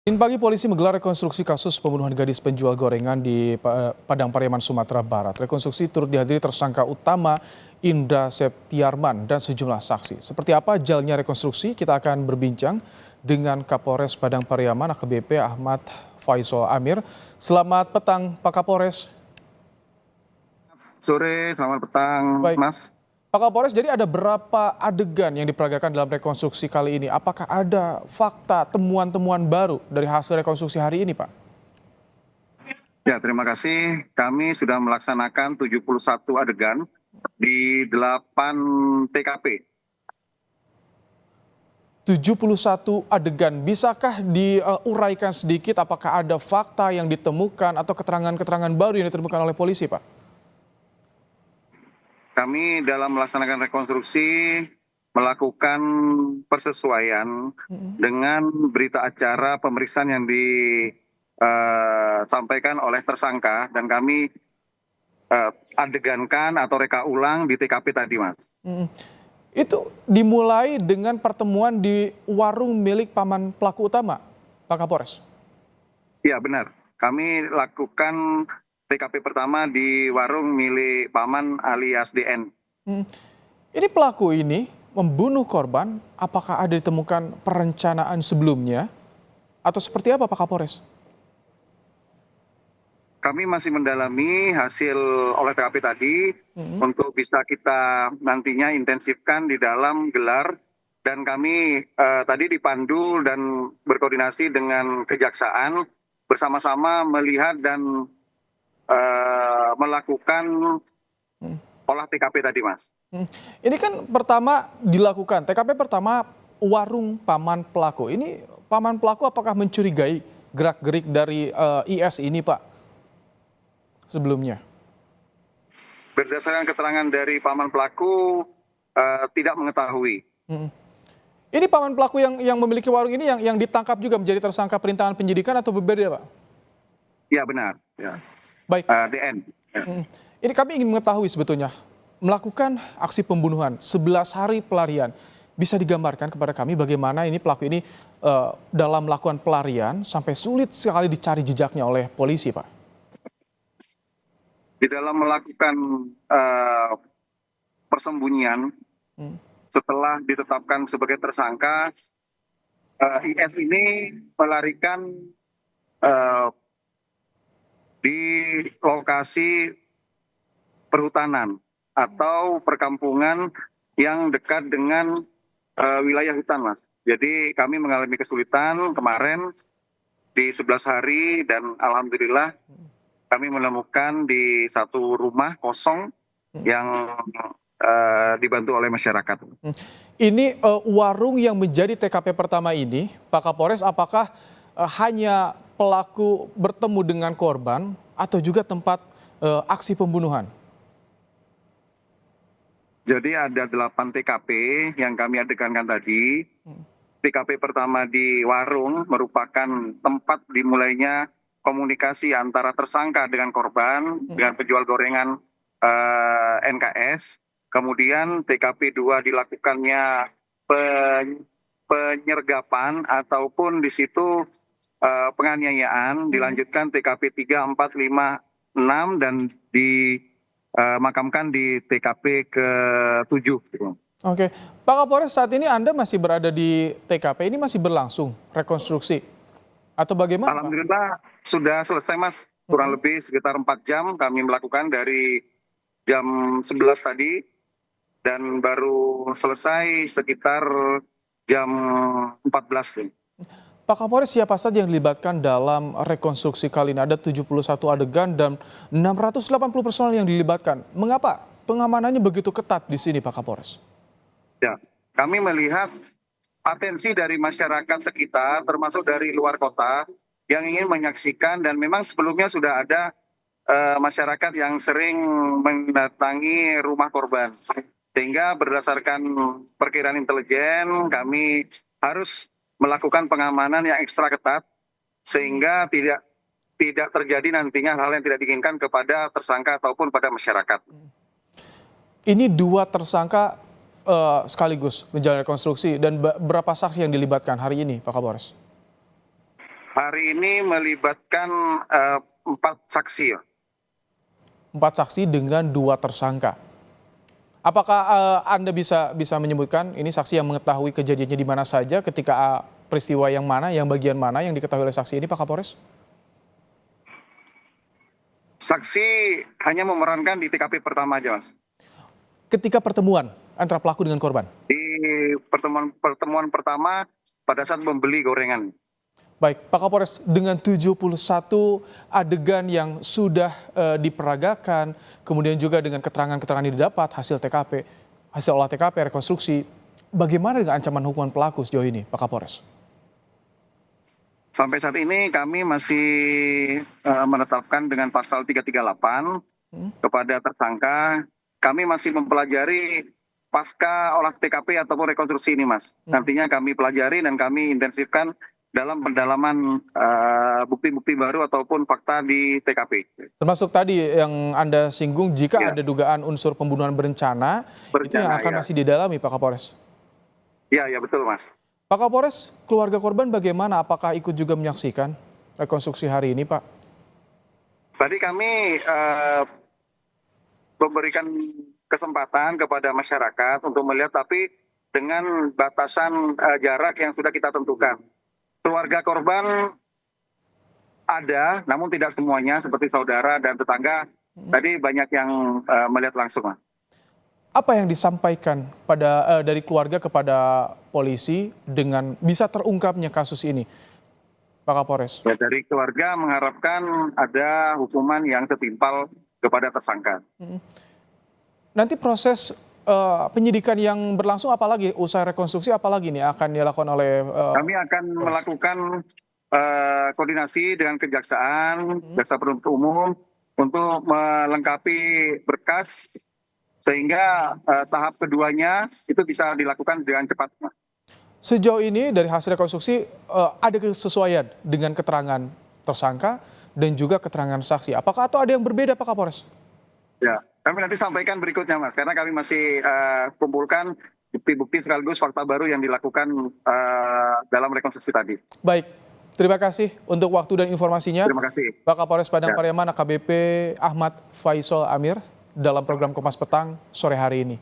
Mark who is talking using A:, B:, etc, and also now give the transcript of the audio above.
A: Senin pagi polisi menggelar rekonstruksi kasus pembunuhan gadis penjual gorengan di Padang Pariaman, Sumatera Barat. Rekonstruksi turut dihadiri tersangka utama Indra Septiarman dan sejumlah saksi. Seperti apa jalannya rekonstruksi? Kita akan berbincang dengan Kapolres Padang Pariaman AKBP Ahmad Faisal Amir. Selamat petang Pak Kapolres.
B: Sore, selamat petang,
A: Baik.
B: Mas.
A: Pak Kapolres, jadi ada berapa adegan yang diperagakan dalam rekonstruksi kali ini? Apakah ada fakta, temuan-temuan baru dari hasil rekonstruksi hari ini, Pak?
B: Ya, terima kasih. Kami sudah melaksanakan 71 adegan di 8 TKP.
A: 71 adegan, bisakah diuraikan sedikit apakah ada fakta yang ditemukan atau keterangan-keterangan baru yang ditemukan oleh polisi, Pak?
B: Kami dalam melaksanakan rekonstruksi melakukan persesuaian dengan berita acara pemeriksaan yang disampaikan oleh tersangka dan kami adegankan atau reka ulang di TKP tadi, Mas.
A: Itu dimulai dengan pertemuan di warung milik paman pelaku utama, Pak Kapolres?
B: Ya, benar. Kami lakukan TKP pertama di warung milik paman alias DN.
A: Ini pelaku ini membunuh korban, apakah ada ditemukan perencanaan sebelumnya? Atau seperti apa Pak Kapolres?
B: Kami masih mendalami hasil olah TKP tadi untuk bisa kita nantinya intensifkan di dalam gelar. Dan kami tadi dipandu dan berkoordinasi dengan kejaksaan bersama-sama melihat dan melakukan olah TKP tadi, Mas.
A: Ini kan pertama dilakukan, TKP pertama warung paman pelaku. Ini paman pelaku apakah mencurigai gerak-gerik dari IS ini, Pak, sebelumnya?
B: Berdasarkan keterangan dari paman pelaku, tidak mengetahui.
A: Ini paman pelaku yang memiliki warung ini yang ditangkap juga menjadi tersangka perintangan penyidikan atau berbeda, Pak?
B: Ya, benar. Ya.
A: Baik.
B: DN. Ya.
A: Ini kami ingin mengetahui sebetulnya, melakukan aksi pembunuhan 11 hari pelarian. Bisa digambarkan kepada kami bagaimana ini pelaku ini dalam melakukan pelarian sampai sulit sekali dicari jejaknya oleh polisi, Pak?
B: Di dalam melakukan persembunyian, setelah ditetapkan sebagai tersangka, IS ini melarikan di lokasi perhutanan atau perkampungan yang dekat dengan wilayah hutan, Mas. Jadi kami mengalami kesulitan kemarin di 11 hari dan alhamdulillah kami menemukan di satu rumah kosong yang dibantu oleh masyarakat.
A: Ini warung yang menjadi TKP pertama ini, Pak Kapolres, apakah hanya pelaku bertemu dengan korban atau juga tempat aksi pembunuhan?
B: Jadi ada 8 TKP yang kami adegankan tadi. TKP pertama di warung merupakan tempat dimulainya komunikasi antara tersangka dengan korban, dengan penjual gorengan NKS. Kemudian TKP 2 dilakukannya penyergapan ataupun di situ penganiayaan, dilanjutkan TKP 3, 4, 5, 6 dan dimakamkan di TKP ke-7.
A: Oke, Pak Kapolres, saat ini Anda masih berada di TKP, ini masih berlangsung rekonstruksi atau bagaimana, Pak?
B: Alhamdulillah sudah selesai, Mas. Kurang lebih sekitar 4 jam kami melakukan dari jam 11 tadi dan baru selesai sekitar jam 14.
A: Pak Kapolres, siapa saja yang dilibatkan dalam rekonstruksi kali ini? Ada 71 adegan dan 680 personel yang dilibatkan. Mengapa pengamanannya begitu ketat di sini, Pak Kapolres?
B: Ya, kami melihat atensi dari masyarakat sekitar, termasuk dari luar kota, yang ingin menyaksikan dan memang sebelumnya sudah ada masyarakat yang sering mendatangi rumah korban. Sehingga berdasarkan perkiraan intelijen, kami harus melakukan pengamanan yang ekstra ketat sehingga tidak terjadi nantinya hal yang tidak diinginkan kepada tersangka ataupun pada masyarakat.
A: Ini 2 tersangka sekaligus menjalani rekonstruksi dan berapa saksi yang dilibatkan hari ini, Pak Kapolres?
B: hari ini melibatkan 4 saksi ya.
A: 4 saksi dengan 2 tersangka. Apakah Anda bisa menyebutkan ini saksi yang mengetahui kejadiannya di mana saja ketika peristiwa yang mana, yang bagian mana yang diketahui oleh saksi ini, Pak Kapolres?
B: Saksi hanya memerankan di TKP pertama aja, Mas.
A: Ketika pertemuan antara pelaku dengan korban?
B: Di pertemuan pertama pada saat membeli gorengan.
A: Baik, Pak Kapolres, dengan 71 adegan yang sudah diperagakan, kemudian juga dengan keterangan-keterangan yang didapat, hasil TKP, hasil olah TKP, rekonstruksi, bagaimana dengan ancaman hukuman pelaku sejauh ini, Pak Kapolres?
B: Sampai saat ini kami masih menetapkan dengan pasal 338 kepada tersangka. Kami masih mempelajari pasca olah TKP ataupun rekonstruksi ini, Mas. Nantinya kami pelajari dan kami intensifkan dalam pendalaman bukti-bukti baru ataupun fakta di TKP.
A: Termasuk tadi yang Anda singgung, jika
B: Ya.
A: ada dugaan unsur pembunuhan berencana, itu yang akan
B: Ya.
A: masih didalami, Pak Kapolres.
B: Ya, betul, Mas.
A: Pak Kapolres, keluarga korban bagaimana? Apakah ikut juga menyaksikan rekonstruksi hari ini, Pak?
B: Tadi kami memberikan kesempatan kepada masyarakat untuk melihat, tapi dengan batasan jarak yang sudah kita tentukan. Keluarga korban ada, namun tidak semuanya, seperti saudara dan tetangga. Tadi banyak yang melihat langsung, Mas.
A: Apa yang disampaikan dari keluarga kepada polisi dengan bisa terungkapnya kasus ini, Pak Kapolres?
B: Ya, dari keluarga mengharapkan ada hukuman yang setimpal kepada tersangka.
A: Nanti proses penyidikan yang berlangsung apalagi, usai rekonstruksi apalagi nih akan dilakukan oleh
B: Kami akan melakukan koordinasi dengan kejaksaan, jaksa penuntut umum untuk melengkapi berkas sehingga tahap keduanya itu bisa dilakukan dengan cepat.
A: Sejauh ini dari hasil rekonstruksi ada kesesuaian dengan keterangan tersangka dan juga keterangan saksi. Apakah atau ada yang berbeda, Pak Kapolres?
B: Ya, kami nanti sampaikan berikutnya, Mas, karena kami masih kumpulkan bukti-bukti sekaligus fakta baru yang dilakukan dalam rekonstruksi tadi.
A: Baik, terima kasih untuk waktu dan informasinya.
B: Terima kasih.
A: Pak Kapolres Padang Pariaman AKBP Ahmad Faisal Amir dalam program Kompas Petang sore hari ini.